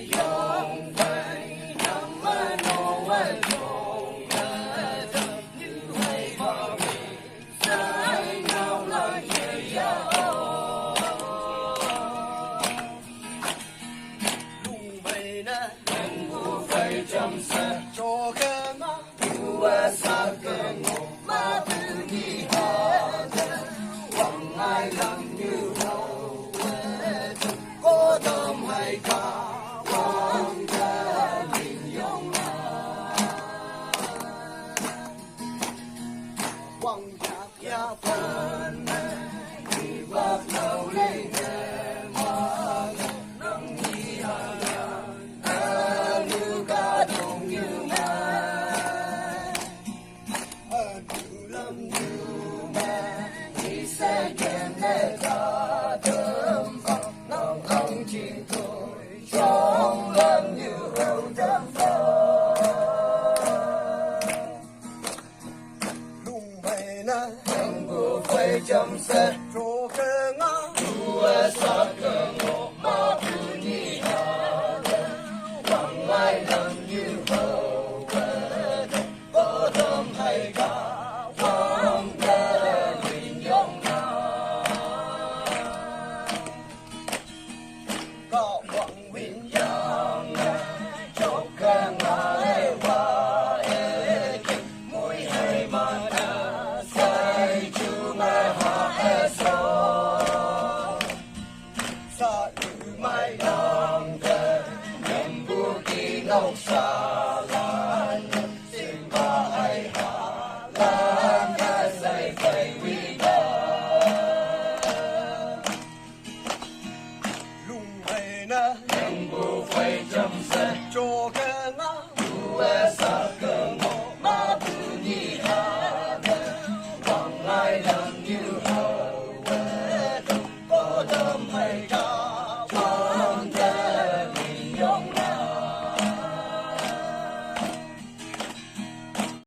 永远那么诺我永远的你会把你再闹了也要路未呢人不会怎么做个嘛不会啥个我嘛不你好的往爱让你好的我都没看望的领用啊望家呀分你把头里的嘛能你啊路个东有嘛路lâm路嘛你sẽ见得他的方能安静的trong lâm như hậu tâm phật lúc mày na em不会怎么做个啊不会啥个我嘛不你好的往外lâm như hậu tâm có tâm hay cả望的运用啊có望运用啊cho cái ngài hoa ek mùi hay mà đã say chú ngài hạ so sa lư mai lòng thơ nhầm bu kỳ ngọc sa lan xin ba ai hạ lan đã say phải vì ta路未呢人不会怎么做个